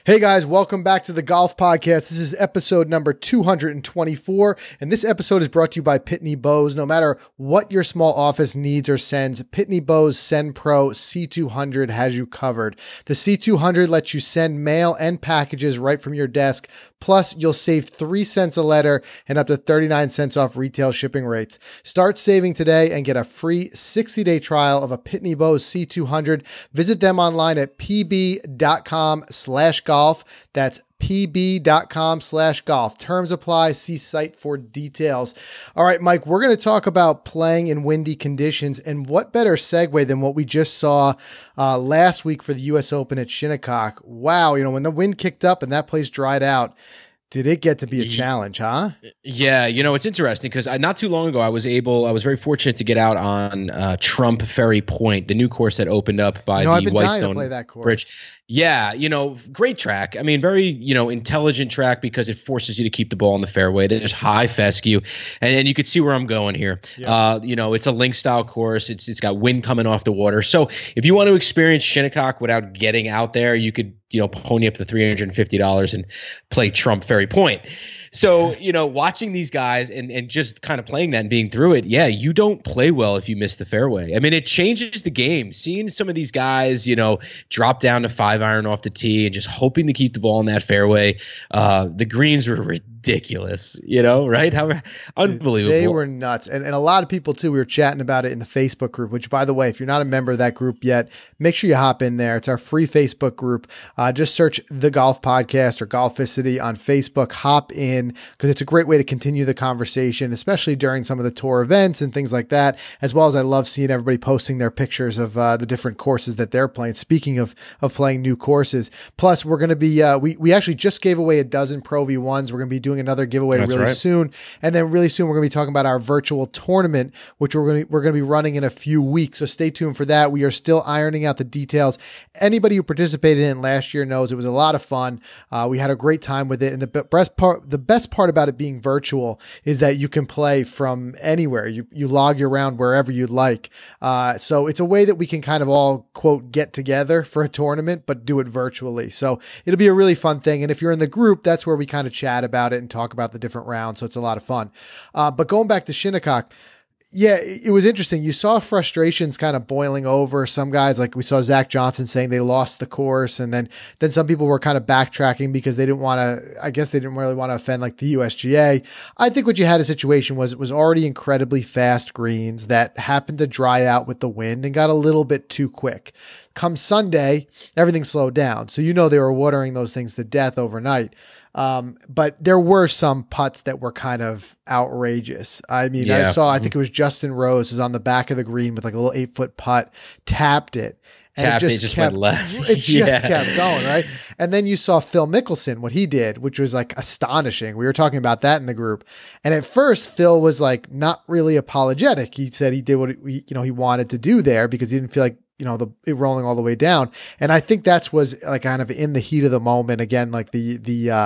Hey guys, welcome back to the Golf Podcast. This is episode number 224, and this episode is brought to you by Pitney Bowes. No matter what your small office needs or sends, Pitney Bowes Send Pro C200 has you covered. The C200 lets you send mail and packages right from your desk. Plus, you'll save 3 cents a letter and up to 39 cents off retail shipping rates. Start saving today and get a free 60-day trial of a Pitney Bowes C200. Visit them online at pb.com/golf. That's pb.com/golf. Terms apply. See site for details. All right, Mike, we're going to talk about playing in windy conditions, and what better segue than what we just saw last week for the U.S. Open at Shinnecock. Wow, when the wind kicked up and that place dried out, did it get to be a challenge, huh? Yeah, it's interesting because not too long ago I was very fortunate to get out on Trump Ferry Point, the new course that opened up by I've the been dying to Whitestone play that course. Bridge. Yeah, great track. I mean, very, intelligent track because it forces you to keep the ball in the fairway. There's high fescue, and you can see where I'm going here. Yeah. It's a link style course. It's got wind coming off the water. So if you want to experience Shinnecock without getting out there, you could, pony up the $350 and play Trump Ferry Point. So, watching these guys and just kind of playing that and being through it, yeah, you don't play well if you miss the fairway. I mean, it changes the game. Seeing some of these guys, drop down to 5-iron off the tee and just hoping to keep the ball in that fairway. The greens were ridiculous, right? How unbelievable. They were nuts. And a lot of people too, we were chatting about it in the Facebook group, which by the way, if you're not a member of that group yet, make sure you hop in there. It's our free Facebook group. Just search the Golf Podcast or Golficity on Facebook, hop in because it's a great way to continue the conversation, especially during some of the tour events and things like that, as well as I love seeing everybody posting their pictures of the different courses that they're playing. Speaking of playing new courses, plus we're going to be, we actually just gave away a dozen Pro V1s. We're going to be doing another giveaway soon. And then really soon, we're going to be talking about our virtual tournament, which we're going to be running in a few weeks. So stay tuned for that. We are still ironing out the details. Anybody who participated in it last year knows it was a lot of fun. We had a great time with it. And the best part about it being virtual is that you can play from anywhere. You log your round wherever you'd like. So it's a way that we can kind of all, quote, get together for a tournament, but do it virtually. So it'll be a really fun thing. And if you're in the group, that's where we kind of chat about it and talk about the different rounds. So it's a lot of fun. But going back to Shinnecock, yeah, it was interesting. You saw frustrations kind of boiling over. Some guys, like we saw Zach Johnson saying they lost the course. And then some people were kind of backtracking because they didn't want to, I guess they didn't really want to offend like the USGA. I think what you had a situation was it was already incredibly fast greens that happened to dry out with the wind and got a little bit too quick. Come Sunday, everything slowed down. So, they were watering those things to death overnight. But there were some putts that were kind of outrageous. I mean, yeah. I think it was Justin Rose was on the back of the green with like a little 8-foot putt, tapped it. And it just went left. It just kept going, right? And then you saw Phil Mickelson, what he did, which was like astonishing. We were talking about that in the group. And at first, Phil was like not really apologetic. He said he did what he wanted to do there because he didn't feel like it rolling all the way down. And I think was like kind of in the heat of the moment again, like it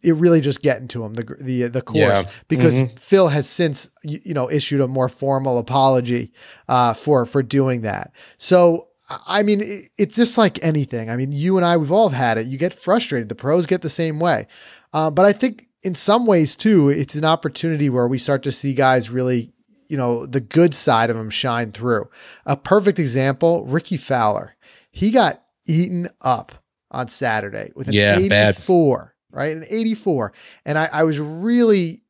really just getting to him, the course, because Phil has since, issued a more formal apology, for doing that. So, I mean, it's just like anything. I mean, you and I, we've all had it. You get frustrated. The pros get the same way. But I think in some ways too, it's an opportunity where we start to see guys really, the good side of them shine through. A perfect example, Ricky Fowler. He got eaten up on Saturday with an 84, right? An 84. And I was really,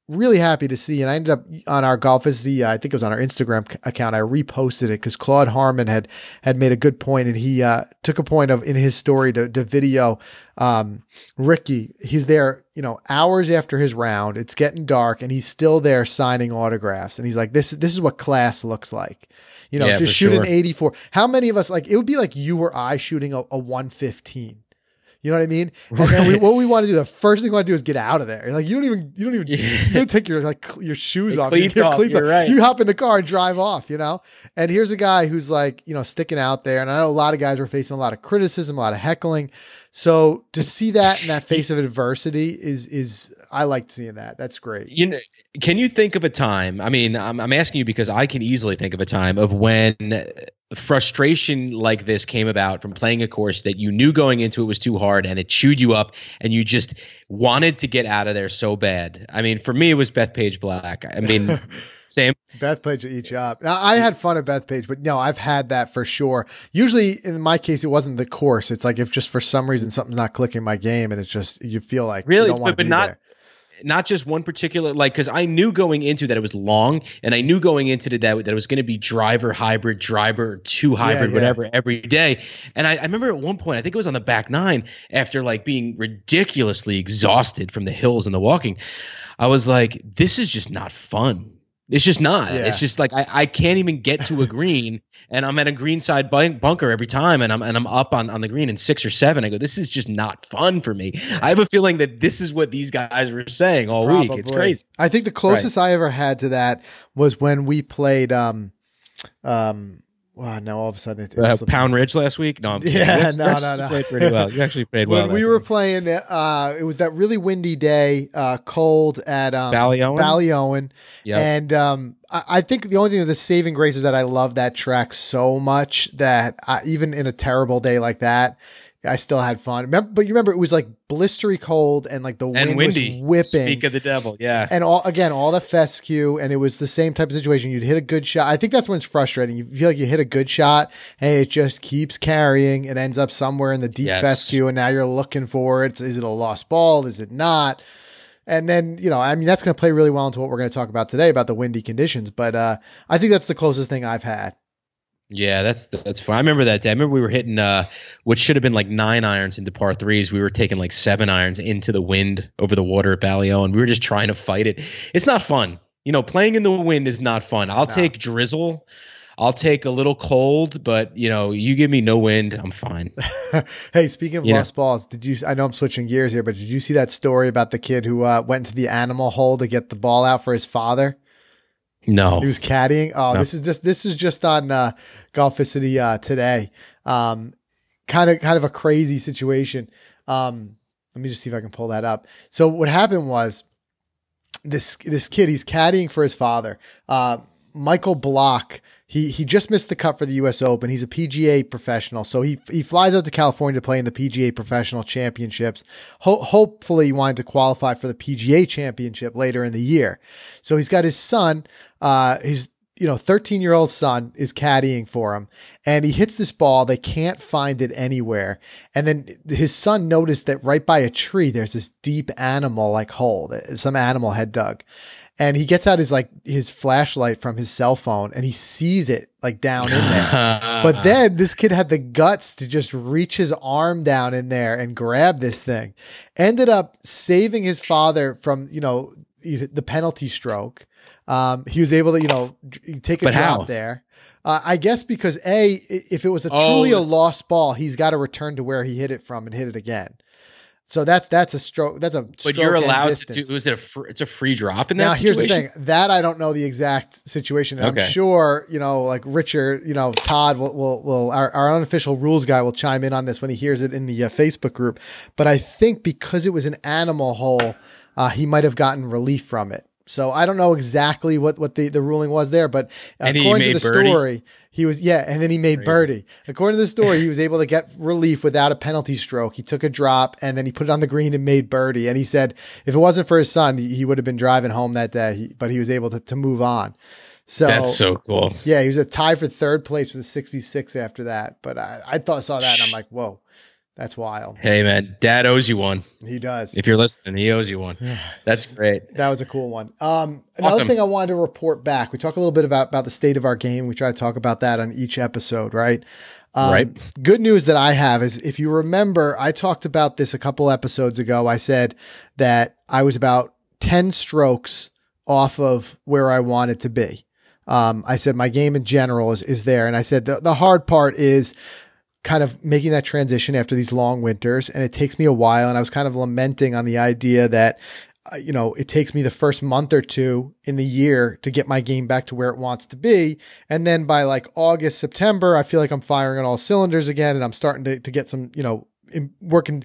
really happy to see, and I ended up on our Golficity, I think it was on our Instagram account, I reposted it because Claude Harmon had made a good point, and he took a point in his story to video Ricky. He's there, hours after his round. It's getting dark, and he's still there signing autographs, and he's like, "This is what class looks like." Just shoot an 84. How many of us, like, it would be like you or I shooting a 115. You know what I mean? And then what we want to do, the first thing we want to do is get out of there. Like you don't take your shoes off. Cleats off. You're right. You hop in the car and drive off, And here's a guy who's like, sticking out there. And I know a lot of guys were facing a lot of criticism, a lot of heckling. So to see that in that face of adversity is I like seeing that. That's great. Can you think of a time? I mean, I'm asking you because I can easily think of a time of when frustration like this came about from playing a course that you knew going into it was too hard and it chewed you up and you just wanted to get out of there so bad. I mean, for me, it was Bethpage Black. I mean, same. Bethpage will eat you up. Now, I had fun at Bethpage, but no, I've had that for sure. Usually, in my case, it wasn't the course. It's like if just for some reason something's not clicking my game, and it's just you feel like really, you don't want to be there. Not just one particular, like, because I knew going into that it was long, and I knew going into that it was going to be driver hybrid, driver two hybrid, whatever, every day. And I remember at one point, I think it was on the back nine, after like being ridiculously exhausted from the hills and the walking, I was like, this is just not fun. It's just not. Yeah. It's just like I can't even get to a green, and I'm at a greenside bunker every time, and I'm up on the green in 6 or 7. I go, this is just not fun for me. I have a feeling that this is what these guys were saying all week. It's crazy. I think the closest I ever had to that was when we played wow, now all of a sudden it's Pound Ridge last week. No, I'm kidding. No. Played pretty well. You actually played well. When we were playing, it was that really windy day, cold at Ballyowen. Yep. And I think the only thing that the saving grace is that I love that track so much that even in a terrible day like that, I still had fun. But you remember it was like blistery cold and like the wind was whipping. Speak of the devil, yeah. And all the fescue, and it was the same type of situation. You'd hit a good shot. I think that's when it's frustrating. You feel like you hit a good shot, and it just keeps carrying. It ends up somewhere in the deep fescue, and now you're looking for it. Is it a lost ball? Is it not? And then, I mean, that's going to play really well into what we're going to talk about today about the windy conditions. But I think that's the closest thing I've had. Yeah, that's fine. I remember that day. I remember we were hitting what should have been like 9 irons into par 3s. We were taking like 7 irons into the wind over the water at Ballyowen, and we were just trying to fight it. It's not fun. Playing in the wind is not fun. I'll take drizzle. I'll take a little cold, but you give me no wind, I'm fine. Hey, speaking of lost balls, I know I'm switching gears here, but did you see that story about the kid who went into the animal hole to get the ball out for his father? No, he was caddying. Oh, no. This is just on Golficity today. Kind of a crazy situation. Let me just see if I can pull that up. So what happened was this kid, he's caddying for his father, Michael Block. He just missed the cut for the U.S. Open. He's a PGA professional, so he flies out to California to play in the PGA Professional Championships. Hopefully, he wanted to qualify for the PGA Championship later in the year. So he's got his son, his 13-year-old son is caddying for him, and he hits this ball. They can't find it anywhere, and then his son noticed that right by a tree there's this deep animal like hole that some animal had dug. And he gets out his flashlight from his cell phone, and he sees it like down in there. But then this kid had the guts to just reach his arm down in there and grab this thing. Ended up saving his father from, the penalty stroke. He was able to, take a drop there. I guess because if it was truly a lost ball, he's got to return to where he hit it from and hit it again. So that's a stroke. That's a stroke. But you're allowed distance. to do. It's a free drop in that. Now situation? Here's the thing that I don't know the exact situation. Okay. I'm sure like Richard, Todd will our unofficial rules guy will chime in on this when he hears it in the Facebook group. But I think because it was an animal hole, he might have gotten relief from it. So I don't know exactly what the ruling was there, but according to the story, he was, and then he made birdie. According to the story, he was able to get relief without a penalty stroke. He took a drop and then he put it on the green and made birdie. And he said, if it wasn't for his son, he would have been driving home that day, but he was able to move on. So that's so cool. Yeah. He was a tie for third place with a 66 after that. But I saw that and I'm like, whoa. That's wild. Hey, man, Dad owes you one. He does. If you're listening, he owes you one. That's great. That was a cool one. Another thing I wanted to report back. We talk a little bit about the state of our game. We try to talk about that on each episode, right? Right. Good news that I have is, if you remember, I talked about this a couple episodes ago. I said that I was about 10 strokes off of where I wanted to be. I said my game in general is there. And I said the hard part is kind of making that transition after these long winters. And it takes me a while. And I was kind of lamenting on the idea that, it takes me the first month or two in the year to get my game back to where it wants to be. And then by like August, September, I feel like I'm firing on all cylinders again. And I'm starting to get some, working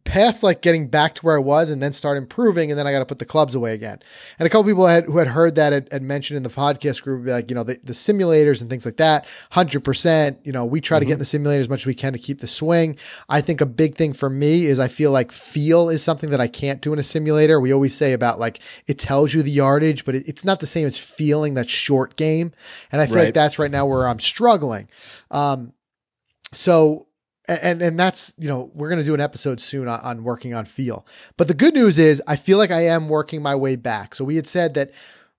past like getting back to where I was and then start improving, and then I got to put the clubs away again. And a couple people who had heard that had mentioned in the podcast group would be like, the simulators and things like that, 100%, we try to get in the simulator as much as we can to keep the swing. I think a big thing for me is I feel like feel is something that I can't do in a simulator. We always say about like, it tells you the yardage, but it's not the same as feeling that short game. And I feel like that's right now where I'm struggling. So, and that's, we're going to do an episode soon on working on feel. But the good news is I feel like I am working my way back. So we had said that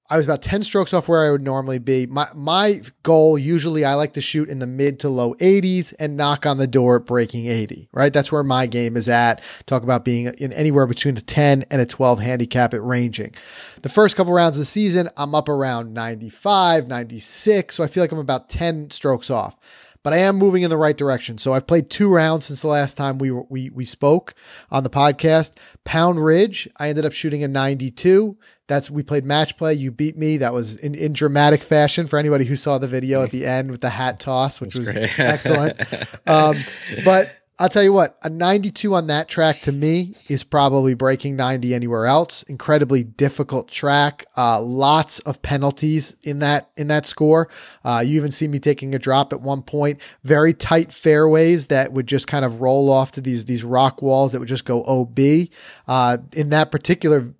I was about 10 strokes off where I would normally be. My goal, usually I like to shoot in the mid to low 80s and knock on the door at breaking 80, right? That's where my game is at. Talk about being in anywhere between a 10 and a 12 handicap at ranging. The first couple rounds of the season, I'm up around 95, 96. So I feel like I'm about 10 strokes off. But I am moving in the right direction. So I've played 2 rounds since the last time we spoke on the podcast. Pound Ridge, I ended up shooting a 92. We played match play. You beat me. That was in dramatic fashion for anybody who saw the video at the end with the hat toss, which was excellent. But I'll tell you what, a 92 on that track to me is probably breaking 90 anywhere else. Incredibly difficult track. Lots of penalties in that score. You even see me taking a drop at one point. Very tight fairways that would just kind of roll off to these rock walls that would just go OB. In that particular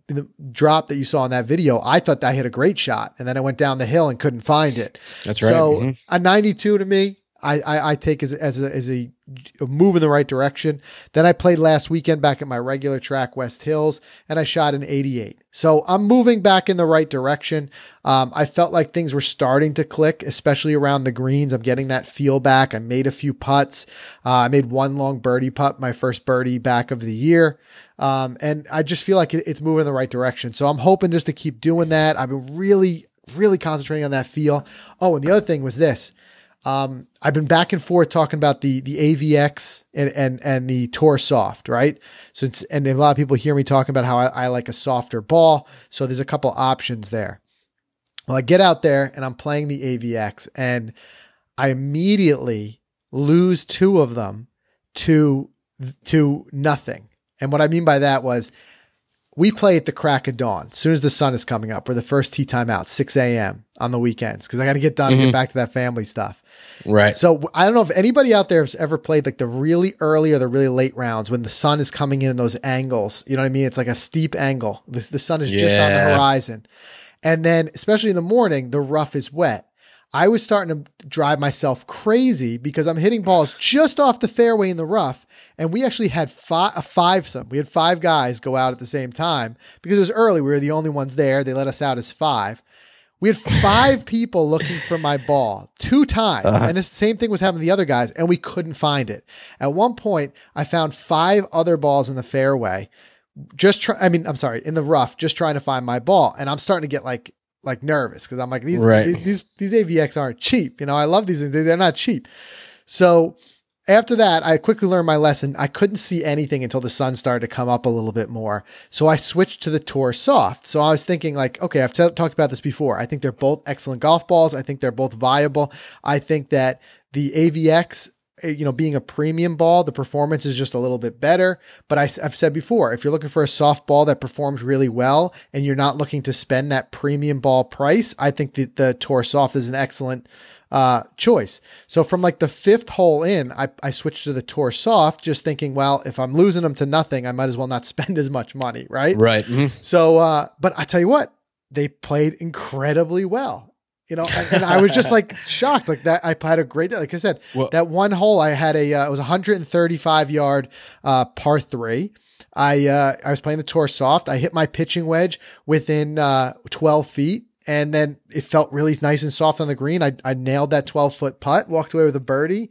drop that you saw in that video, I thought I hit a great shot, and then I went down the hill and couldn't find it. That's right. So a 92 to me, I take as a move in the right direction. Then I played last weekend back at my regular track, West Hills, and I shot an 88. So I'm moving back in the right direction. I felt like things were starting to click, especially around the greens. I'm getting that feel back. I made a few putts. I made one long birdie putt, my first birdie back of the year. And I just feel like it's moving in the right direction. So I'm hoping just to keep doing that. I've been really, really concentrating on that feel. Oh, and the other thing was this. I've been back and forth talking about the AVX and the Tour Soft, right? So and a lot of people hear me talking about how I like a softer ball. So there's a couple options there. Well, I get out there and I'm playing the AVX and I immediately lose 2 of them to nothing. And what I mean by that was we play at the crack of dawn. As soon as the sun is coming up, we're the first tee time out, 6 a.m. on the weekends, because I got to get done and get back to that family stuff. Right. So I don't know if anybody out there has ever played like the really early or the really late rounds when the sun is coming in those angles. You know what I mean? It's like a steep angle. The sun is just on the horizon. And then, especially in the morning, the rough is wet. I was starting to drive myself crazy because I'm hitting balls just off the fairway in the rough. And we actually had a fivesome. We had 5 guys go out at the same time because it was early. We were the only ones there. They let us out as 5. We had 5 people looking for my ball 2 times. And this same thing was happening to the other guys, and we couldn't find it. At one point, I found 5 other balls in the fairway, in the rough, just trying to find my ball. And I'm starting to get like nervous because I'm like, these AVX aren't cheap. I love these. They're not cheap. So after that, I quickly learned my lesson. I couldn't see anything until the sun started to come up a little bit more. So I switched to the Tour Soft. So I was thinking like, okay, I've talked about this before. I think they're both excellent golf balls. I think they're both viable. I think that the AVX, being a premium ball, the performance is just a little bit better. But I've said before, if you're looking for a soft ball that performs really well and you're not looking to spend that premium ball price, I think that the Tour Soft is an excellent choice. So from like the 5th hole in, I switched to the Tour Soft, just thinking, well, if I'm losing them to nothing, I might as well not spend as much money. Right. Right. Mm-hmm. So, but I tell you what, they played incredibly well, and I was just like shocked like that. I had a great day. Like I said, that one hole I had it was 135 yard, par 3. I was playing the Tour Soft. I hit my pitching wedge within, 12 feet. And then it felt really nice and soft on the green. I nailed that 12-foot putt, walked away with a birdie.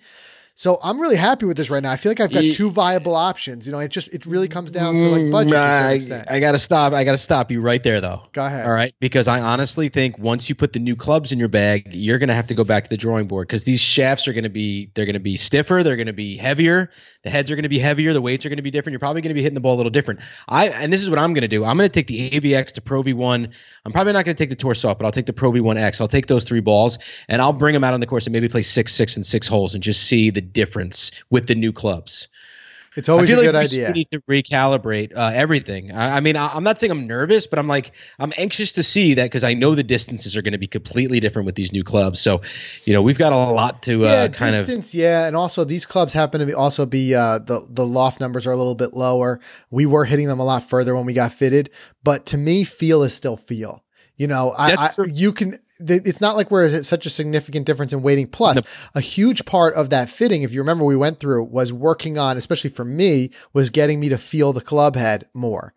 So I'm really happy with this right now. I feel like I've got 2 viable options. It really comes down to like budget to a certain extent. I gotta stop you right there though. Go ahead. All right. Because I honestly think once you put the new clubs in your bag, you're going to have to go back to the drawing board because these shafts they're going to be stiffer. They're going to be heavier. The heads are going to be heavier. The weights are going to be different. You're probably going to be hitting the ball a little different. And this is what I'm going to do. I'm going to take the AVX to Pro V1. I'm probably not going to take the Tour Soft, but I'll take the Pro V1X. I'll take those 3 balls and I'll bring them out on the course and maybe play 6, 6, and 6 holes and just see the difference with the new clubs. It's always a good we idea. need to recalibrate everything. I mean, I'm not saying I'm nervous, but I'm anxious to see that because I know the distances are going to be completely different with these new clubs. So, we've got a lot to and also these clubs happen to be the loft numbers are a little bit lower. We were hitting them a lot further when we got fitted, but to me, feel is still feel. It's not like we're such a significant difference in weighting. Plus, a huge part of that fitting, if you remember, we went through was working on, especially for me, was getting me to feel the club head more.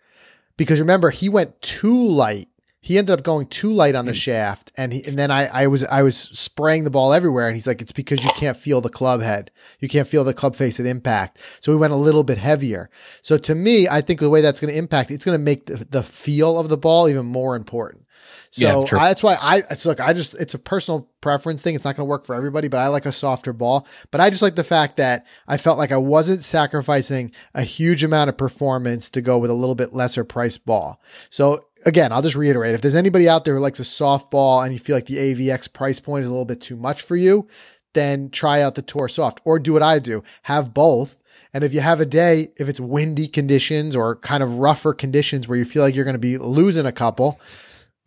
Because remember, he went too light. He ended up going too light on the shaft, and then I was spraying the ball everywhere, and he's like, it's because you can't feel the club head. You can't feel the club face at impact. So we went a little bit heavier. So to me, I think the way that's going to impact, it's going to make the feel of the ball even more important. So that's why it's a personal preference thing. It's not going to work for everybody, but I like a softer ball. But I just like the fact that I felt like I wasn't sacrificing a huge amount of performance to go with a little bit lesser priced ball. So again, I'll just reiterate, if there's anybody out there who likes a soft ball and you feel like the AVX price point is a little bit too much for you, then try out the Tour Soft or do what I do. Have both. And if you have a day, if it's windy conditions or kind of rougher conditions where you feel like you're going to be losing a couple,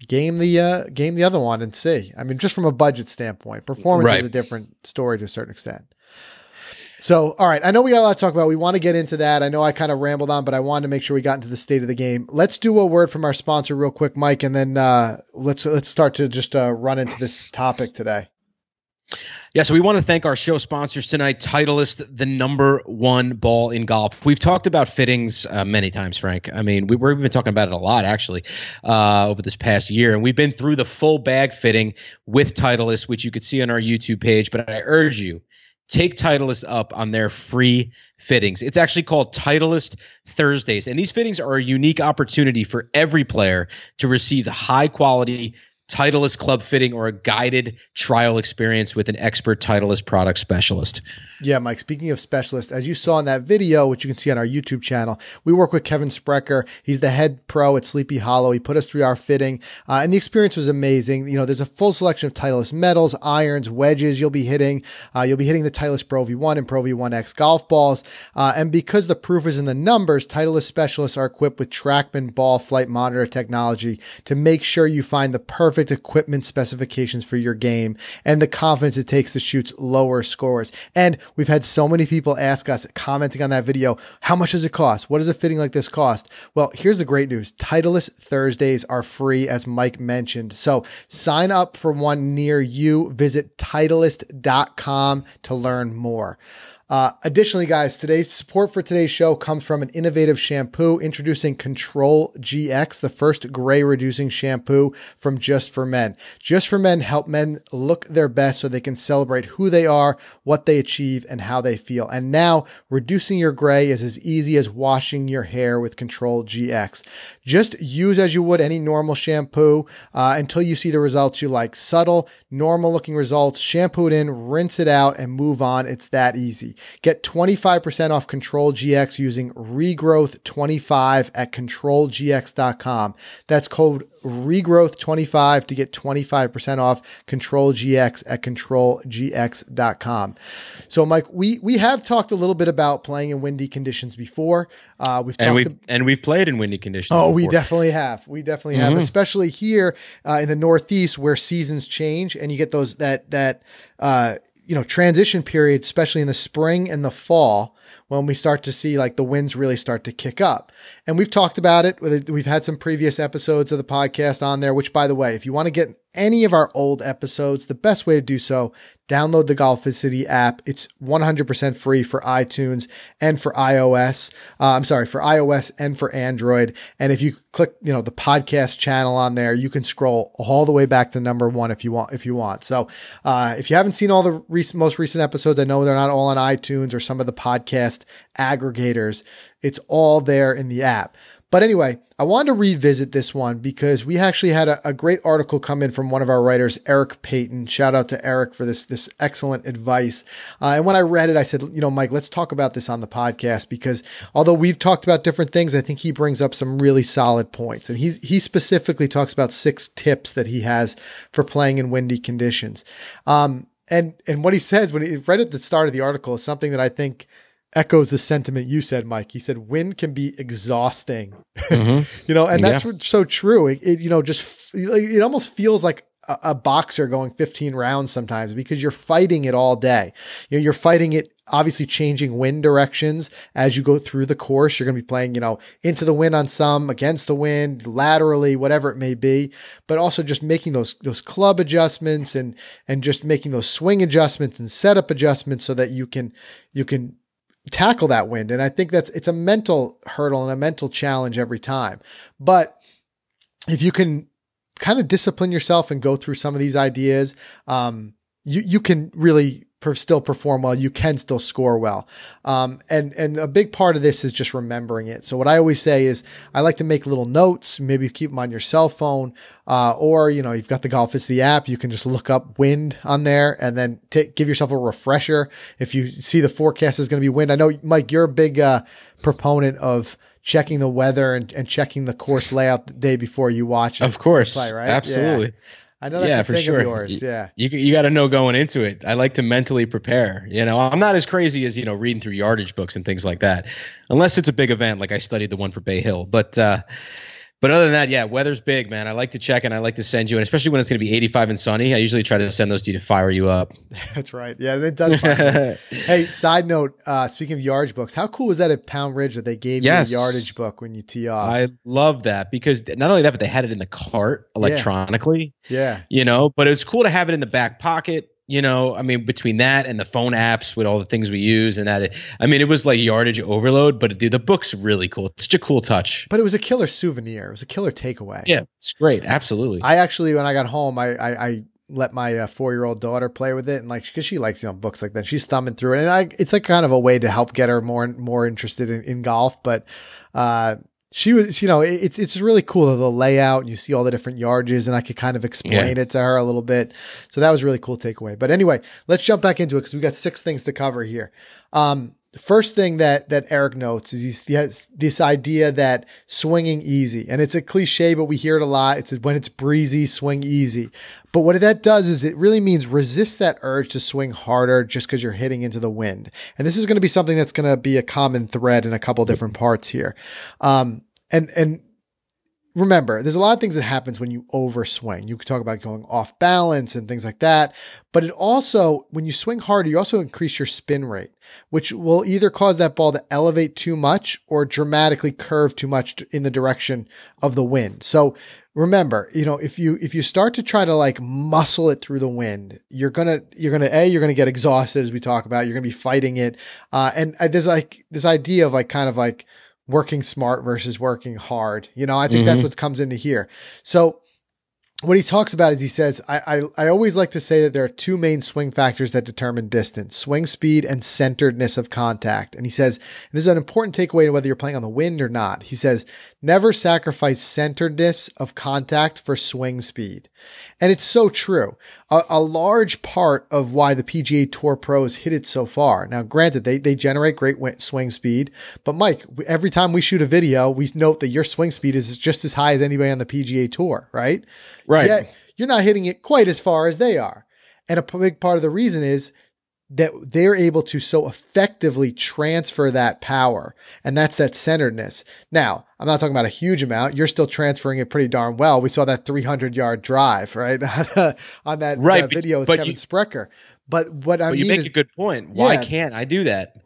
game the other one and see. I mean, just from a budget standpoint, performance is a different story to a certain extent. So, all right. I know we got a lot to talk about. We want to get into that. I know I kind of rambled on, but I wanted to make sure we got into the state of the game. Let's do a word from our sponsor real quick, Mike, and then let's start to just run into this topic today. Yeah, so we want to thank our show sponsors tonight, Titleist, the #1 ball in golf. We've talked about fittings many times, Frank. I mean, we've been talking about it a lot, actually, over this past year. And we've been through the full bag fitting with Titleist, which you could see on our YouTube page. But I urge you, take Titleist up on their free fittings. It's actually called Titleist Thursdays. And these fittings are a unique opportunity for every player to receive high-quality Titleist club fitting or a guided trial experience with an expert Titleist product specialist. Yeah, Mike, speaking of specialist, as you saw in that video, which you can see on our YouTube channel, we work with Kevin Sprecher. He's the head pro at Sleepy Hollow. He put us through our fitting, and the experience was amazing. There's a full selection of Titleist metals, irons, wedges you'll be hitting. You'll be hitting the Titleist Pro V1 and Pro V1X golf balls. And because the proof is in the numbers, Titleist specialists are equipped with TrackMan ball flight monitor technology to make sure you find the perfect equipment specifications for your game and the confidence it takes to shoot lower scores. And we've had so many people ask us, commenting on that video, how much does it cost? What does a fitting like this cost? Well, here's the great news. Titleist Thursdays are free, as Mike mentioned. So sign up for one near you. Visit Titleist.com to learn more. Additionally, guys, today's support for today's show comes from an innovative shampoo introducing Control GX, the first gray reducing shampoo from Just for Men. Just for Men help men look their best so they can celebrate who they are, what they achieve, and how they feel. And now reducing your gray is as easy as washing your hair with Control GX. Just use as you would any normal shampoo until you see the results you like. Subtle, normal looking results, shampoo it in, rinse it out, and move on. It's that easy. Get 25% off Control GX using Regrowth25 at ControlGX.com. That's code Regrowth25 to get 25% off Control GX at ControlGX.com. So, Mike, we have talked a little bit about playing in windy conditions before. We've played in windy conditions. Oh, before. We definitely have. We definitely have, especially here in the Northeast where seasons change and you get those transition period, especially in the spring and the fall, when we start to see like the winds really start to kick up. And we've talked about it. We've had some previous episodes of the podcast on there, which, by the way, if you want to get any of our old episodes, the best way to do so, download the Golficity app. It's 100% free for iTunes and for iOS. For iOS and for Android. And if you click, the podcast channel on there, you can scroll all the way back to #1 if you want. So, if you haven't seen all the most recent episodes, I know they're not all on iTunes or some of the podcast aggregators. It's all there in the app. But anyway, I wanted to revisit this one because we actually had a great article come in from one of our writers, Eric Peyton. Shout out to Eric for this excellent advice. And when I read it, I said, Mike, let's talk about this on the podcast because although we've talked about different things, I think he brings up some really solid points. And he specifically talks about 6 tips that he has for playing in windy conditions. And what he says when he right at the start of the article is something that I think echoes the sentiment you said, Mike. He said, wind can be exhausting, Mm-hmm. and that's so true. It almost feels like a boxer going 15 rounds sometimes because you're fighting it all day. You're fighting it, obviously changing wind directions as you go through the course. You're going to be playing, into the wind on some, against the wind, laterally, whatever it may be, but also just making those club adjustments and just making those swing adjustments and setup adjustments so that you can tackle that wind. And I think it's a mental hurdle and a mental challenge every time. But if you can kind of discipline yourself and go through some of these ideas, you can really still perform well. You can still score well. And a big part of this is just remembering it. So what I always say is I like to make little notes, maybe keep them on your cell phone, or, you've got the Golficity app. You can just look up wind on there and then give yourself a refresher. If you see the forecast is going to be wind. I know, Mike, you're a big proponent of checking the weather and checking the course layout the day before you watch it. Of course. Play, right? Absolutely. Yeah. I know that's a thing of yours. Yeah. You got to know going into it. I like to mentally prepare. I'm not as crazy as, reading through yardage books and things like that, unless it's a big event. Like I studied the one for Bay Hill, but other than that, yeah, weather's big, man. I like to check and I like to send you, and especially when it's going to be 85 and sunny, I usually try to send those to you to fire you up. That's right. Yeah, it does. Hey, side note, speaking of yardage books, how cool is that at Pound Ridge that they gave you a yardage book when you tee off? I love that because not only that, but they had it in the cart electronically. Yeah. But it's cool to have it in the back pocket. Between that and the phone apps with all the things we use and that, it was like yardage overload, but dude, the book's really cool. It's such a cool touch. But it was a killer souvenir. It was a killer takeaway. Yeah, it's great. Absolutely. I actually, when I got home, I let my 4-year-old daughter play with it, and cause she likes, books like that. She's thumbing through it, and it's like kind of a way to help get her more interested in golf. But, she was, it's really cool, the layout, and you see all the different yardages, and I could kind of explain it to her a little bit. So that was a really cool takeaway. But anyway, let's jump back into it because we got 6 things to cover here. The first thing that Eric notes is he has this idea that swinging easy, and it's a cliche, but we hear it a lot. It's when it's breezy, swing easy. But what that does is it really means resist that urge to swing harder just because you're hitting into the wind. And this is going to be something that's going to be a common thread in a couple different parts here. And remember, there's a lot of things that happens when you overswing. You could talk about going off balance and things like that. But it also, when you swing harder, you also increase your spin rate, which will either cause that ball to elevate too much or dramatically curve too much in the direction of the wind. So remember, if you start to try to muscle it through the wind, you're gonna get exhausted, as we talk about. You're gonna be fighting it, and there's this idea of working smart versus working hard. I think that's what comes into here. So what he talks about is he says, I always like to say that there are 2 main swing factors that determine distance: swing speed and centeredness of contact. And he says, and this is an important takeaway to whether you're playing on the wind or not. He says, never sacrifice centeredness of contact for swing speed. And it's so true. A large part of why the PGA Tour pros hit it so far. Now, granted, they generate great swing speed, but Mike, every time we shoot a video, we note that your swing speed is just as high as anybody on the PGA Tour, right? Right. Yet you're not hitting it quite as far as they are. And a big part of the reason is that they're able to so effectively transfer that power. And that's that centeredness. Now, I'm not talking about a huge amount. You're still transferring it pretty darn well. We saw that 300-yard drive, right? on that video with Kevin Sprecher. But what I mean you make is, a good point. Why can't I do that?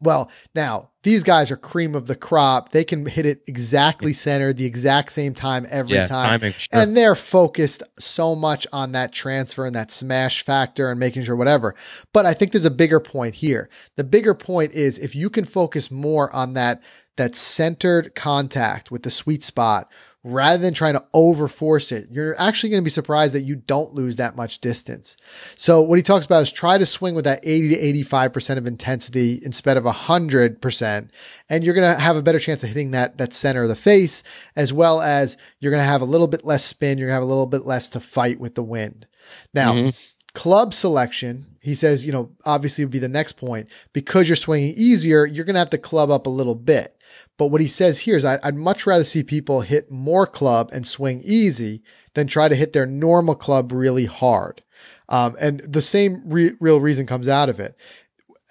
Well, now these guys are cream of the crop. They can hit it exactly centered, the exact same time every time. Timing, sure. And they're focused so much on that transfer and that smash factor and making sure whatever. But I think there's a bigger point here. The bigger point is if you can focus more on that centered contact with the sweet spot, rather than trying to overforce it, you're actually going to be surprised that you don't lose that much distance. So what he talks about is try to swing with that 80 to 85% of intensity instead of 100%. And you're going to have a better chance of hitting that center of the face, as well as you're going to have a little bit less spin. You're going to have a little bit less to fight with the wind. Now, club selection, he says, obviously would be the next point. Because you're swinging easier, you're going to have to club up a little bit. But what he says here is I'd much rather see people hit more club and swing easy than try to hit their normal club really hard. And the same real reason comes out of it.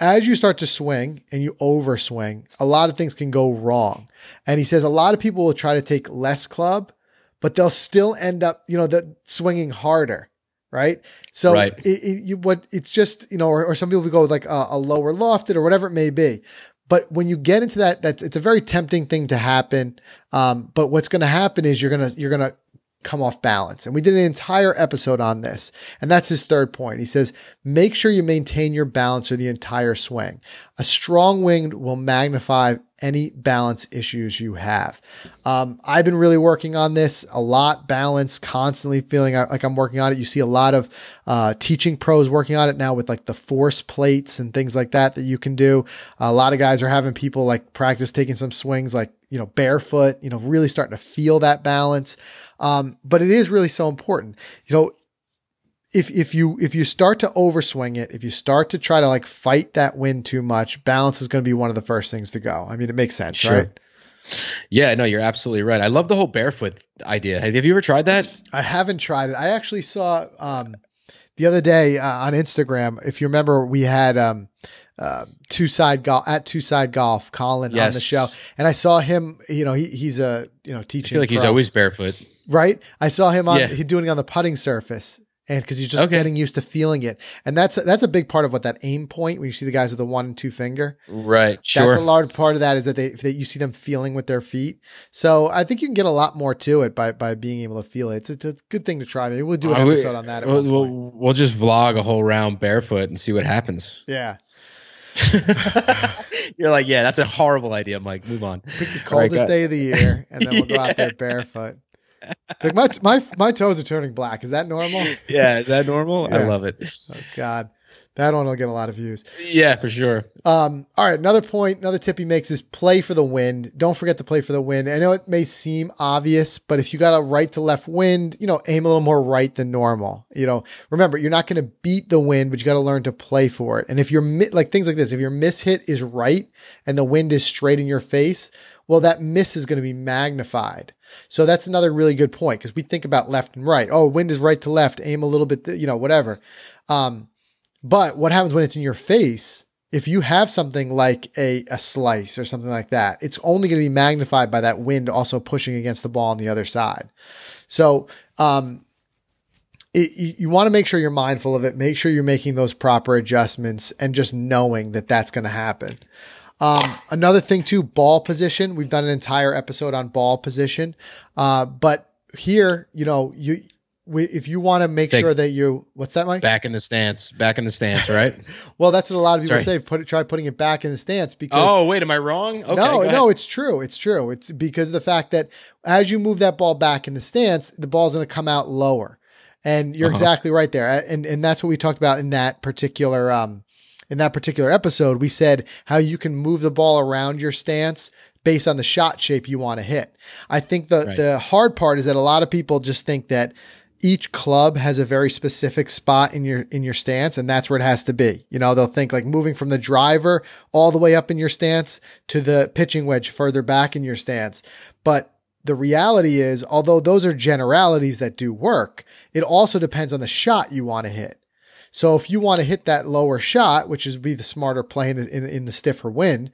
as you start to swing and you overswing, a lot of things can go wrong. And he says a lot of people will try to take less club, but they'll still end up, swinging harder. Right. So right. It's just, or some people will go with like a lower lofted or whatever it may be. But when you get into that, it's a very tempting thing to happen. But what's going to happen is you're going to come off balance. And we did an entire episode on this. And that's his third point. He says, make sure you maintain your balance through the entire swing. A strong wind will magnify any balance issues you have. I've been really working on this a lot, balance, constantly feeling like I'm working on it. You see a lot of teaching pros working on it now with like the force plates and things like that you can do. A lot of guys are having people like practice taking some swings like, barefoot, really starting to feel that balance. But it is really so important. If you start to overswing it, if you start to try to like fight that wind too much, balance is going to be one of the first things to go. I mean, it makes sense, sure. Right? Yeah, no, you're absolutely right. I love the whole barefoot idea. Have you ever tried that? I haven't tried it. I actually saw the other day on Instagram. If you remember, we had Two Side Golf, Colin on the show, and I saw him. He's a teaching. I feel like pro. He's always barefoot. Right. I saw him doing it on the putting surface. And because he's just getting used to feeling it. And that's a big part of what that aim point, when you see the guys with the 1 and 2 finger. Right. Sure. That's a large part of that, is that you see them feeling with their feet. So I think you can get a lot more to it by being able to feel it. It's a good thing to try. Maybe we'll do an episode on that. We'll just vlog a whole round barefoot and see what happens. Yeah. You're like, yeah, that's a horrible idea. I'm like, move on. Pick the coldest day of the year, and then we'll go out there barefoot. Like my toes are turning black. Is that normal? Yeah, is that normal? Yeah. I love it. Oh God, that one will get a lot of views. Yeah, for sure. All right, another tip he makes is play for the wind. Don't forget to play for the wind. I know it may seem obvious, but if you got a right to left wind, aim a little more right than normal. Remember, you're not going to beat the wind, but you got to learn to play for it. And if you're like things like this, if your miss hit is right and the wind is straight in your face, well, that miss is going to be magnified. So that's another really good point, because we think about left and right. Oh, wind is right to left, aim a little bit, whatever. But what happens when it's in your face? If you have something like a slice or something like that, it's only going to be magnified by that wind also pushing against the ball on the other side. So you want to make sure you're mindful of it. Make sure you're making those proper adjustments and just knowing that that's going to happen. Another thing too, ball position. We've done an entire episode on ball position. But here, if you want to make sure that what's that, Mike? Back in the stance, right? Well, that's what a lot of people say. Try putting it back in the stance, because. Oh, wait, am I wrong? Okay, no, it's true. It's true. It's because of the fact that as you move that ball back in the stance, the ball's going to come out lower. And you're exactly right there. And that's what we talked about in that particular, episode. We said how you can move the ball around your stance based on the shot shape you want to hit. I think the hard part is that a lot of people just think that each club has a very specific spot in your stance, and that's where it has to be. They'll think like moving from the driver all the way up in your stance to the pitching wedge further back in your stance. But the reality is, although those are generalities that do work, it also depends on the shot you want to hit. So if you want to hit that lower shot, which is be the smarter play in the stiffer wind,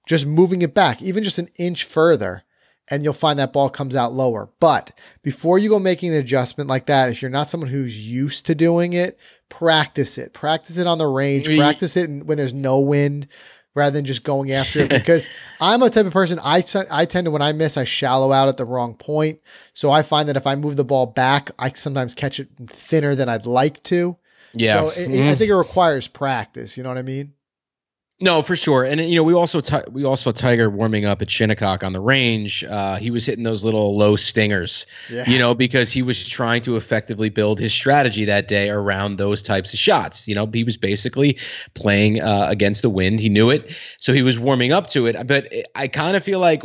just moving it back, even just an inch further, and you'll find that ball comes out lower. But before you go making an adjustment like that, if you're not someone who's used to doing it, practice it. Practice it on the range. Practice it when there's no wind, rather than just going after it. Because I'm a type of person, I tend to, when I miss, I shallow out at the wrong point. So I find that if I move the ball back, I sometimes catch it thinner than I'd like to. Yeah. So I think it requires practice. You know what I mean? No, for sure. And, we also saw Tiger warming up at Shinnecock on the range. He was hitting those little low stingers, because he was trying to effectively build his strategy that day around those types of shots. He was basically playing against the wind. He knew it. So he was warming up to it. But I kind of feel like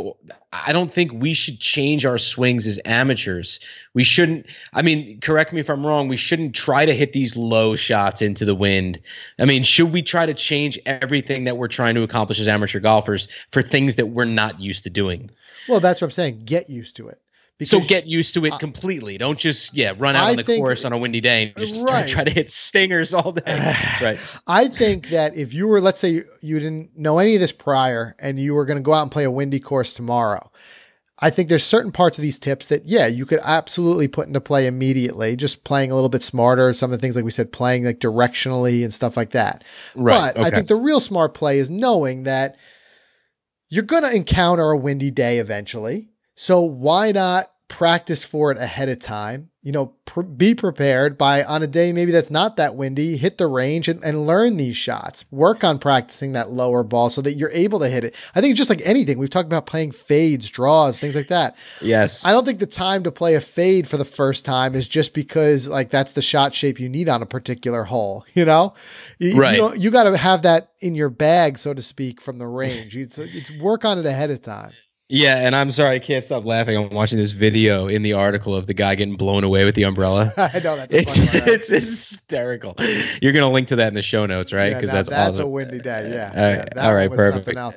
I don't think we should change our swings as amateurs. We shouldn't. I mean, correct me if I'm wrong. We shouldn't try to hit these low shots into the wind. I mean, should we try to change everything that we're trying to accomplish as amateur golfers for things that we're not used to doing? Well, that's what I'm saying. Get used to it. So get used to it completely. Don't just run out on the course on a windy day and just try to hit stingers all day. Right. I think that if you were, let's say you didn't know any of this prior and you were going to go out and play a windy course tomorrow, I think there's certain parts of these tips that, you could absolutely put into play immediately, just playing a little bit smarter. Some of the things, like we said, playing like directionally and stuff like that. Right. But I think the real smart play is knowing that you're going to encounter a windy day eventually. So why not practice for it ahead of time? Be prepared by, on a day maybe that's not that windy, hit the range and learn these shots. Work on practicing that lower ball so that you're able to hit it. I think just like anything, we've talked about playing fades, draws, things like that. Yes. I don't think the time to play a fade for the first time is just because like that's the shot shape you need on a particular hole. You got to have that in your bag, so to speak, from the range. It's work on it ahead of time. Yeah, and I'm sorry, I can't stop laughing. I'm watching this video in the article of the guy getting blown away with the umbrella. I know, it's hysterical. You're going to link to that in the show notes, right? Because that's awesome. A windy day. Yeah. All right, perfect. Something else.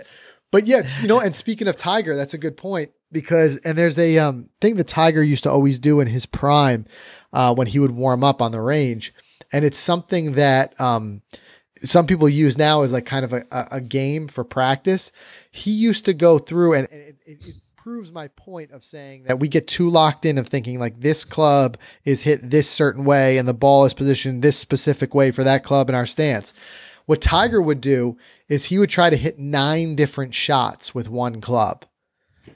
But and speaking of Tiger, that's a good point because there's a thing that Tiger used to always do in his prime when he would warm up on the range, and it's something that some people use now as like kind of a game for practice. He used to go through and it proves my point of saying that we get too locked in of thinking like this club is hit this certain way and the ball is positioned this specific way for that club in our stance. What Tiger would do is he would try to hit 9 different shots with one club.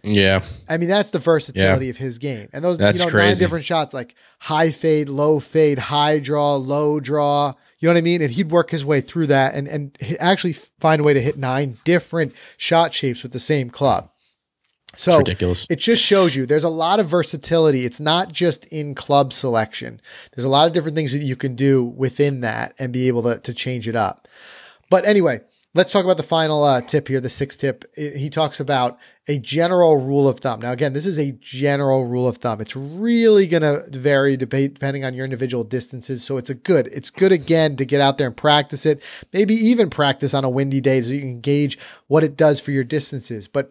Yeah. I mean, that's the versatility of his game. And those, 9 different shots, like high fade, high draw, low draw, you know what I mean? And he'd work his way through that and actually find a way to hit 9 different shot shapes with the same club. So ridiculous. It just shows you there's a lot of versatility. It's not just in club selection. There's a lot of different things that you can do within that and be able to change it up. But anyway, let's talk about the final tip here, the 6th tip. He talks about a general rule of thumb. Now, again, this is a general rule of thumb. It's really going to vary depending on your individual distances. So it's good again to get out there and practice it. Maybe even practice on a windy day so you can gauge what it does for your distances. But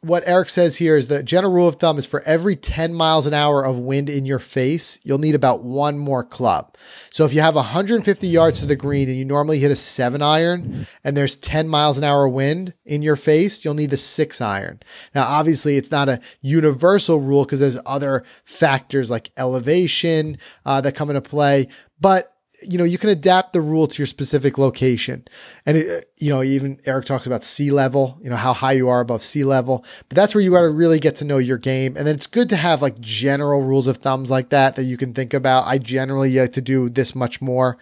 what Eric says here is the general rule of thumb is for every 10 miles an hour of wind in your face, you'll need about 1 more club. So if you have 150 yards to the green and you normally hit a 7-iron and there's 10 miles an hour wind in your face, you'll need the 6-iron. Now, obviously it's not a universal rule because there's other factors like elevation that come into play, but you can adapt the rule to your specific location. And, even Eric talks about sea level, how high you are above sea level, but that's where you got to really get to know your game. And then it's good to have like general rules of thumbs like that you can think about. I generally like to do this much more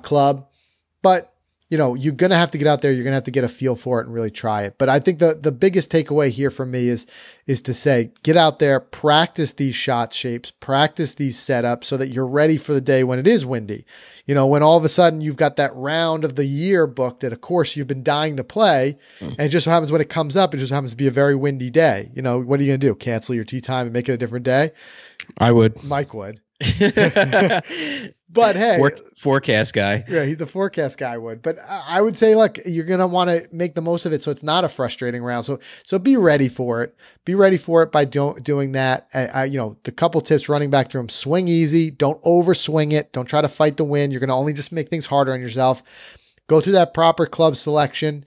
club, but you're going to have to get out there. You're going to have to get a feel for it and really try it. But I think the biggest takeaway here for me is to say, get out there, practice these shot shapes, practice these setups so that you're ready for the day when it is windy. When all of a sudden you've got that round of the year booked at a course you've been dying to play. And it just so happens when it comes up, it just happens to be a very windy day. What are you going to do? Cancel your tee time and make it a different day? I would. Mike would. But hey, forecast guy. Yeah, he's the forecast guy would. But I would say, look, you're going to want to make the most of it so it's not a frustrating round. So be ready for it. Be ready for it by doing that. The couple tips running back through them: swing easy, don't overswing it, don't try to fight the wind. You're going to only just make things harder on yourself. Go through that proper club selection.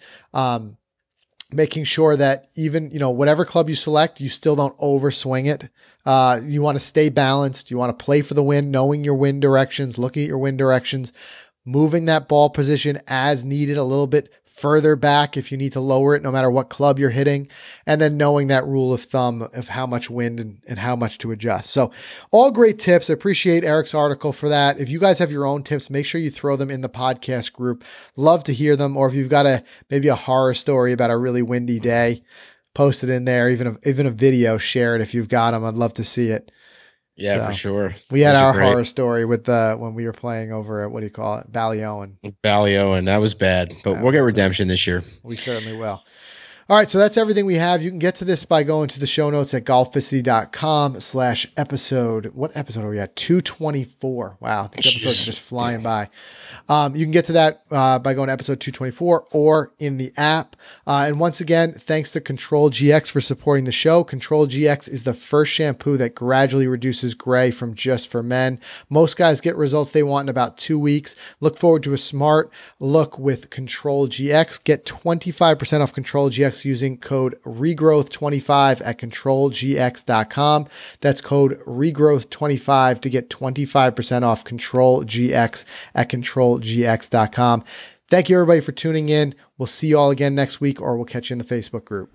Making sure that even, whatever club you select, you still don't overswing it. You want to stay balanced. You want to play for the wind, knowing your wind directions, looking at your wind directions, moving that ball position as needed a little bit further back if you need to lower it, no matter what club you're hitting. And then knowing that rule of thumb of how much wind and how much to adjust. So all great tips. I appreciate Eric's article for that. If you guys have your own tips, make sure you throw them in the podcast group. Love to hear them. Or if you've got maybe a horror story about a really windy day, post it in there. Even a video, share it if you've got them. I'd love to see it. Yeah, for sure. We had our horror story with when we were playing over at, what do you call it? Ballyowen. That was bad, but we'll get redemption this year. We certainly will. All right, so that's everything we have. You can get to this by going to the show notes at golficity.com/episode. What episode are we at? 224. Wow, these episodes are just flying by. You can get to that by going to episode 224 or in the app. And once again, thanks to Control GX for supporting the show. Control GX is the first shampoo that gradually reduces gray from just for men. Most guys get results they want in about 2 weeks. Look forward to a smart look with Control GX. Get 25% off Control GX using code regrowth25 at controlgx.com. That's code regrowth25 to get 25% off Control GX at controlgx.com. Thank you everybody for tuning in. We'll see you all again next week, or we'll catch you in the Facebook group.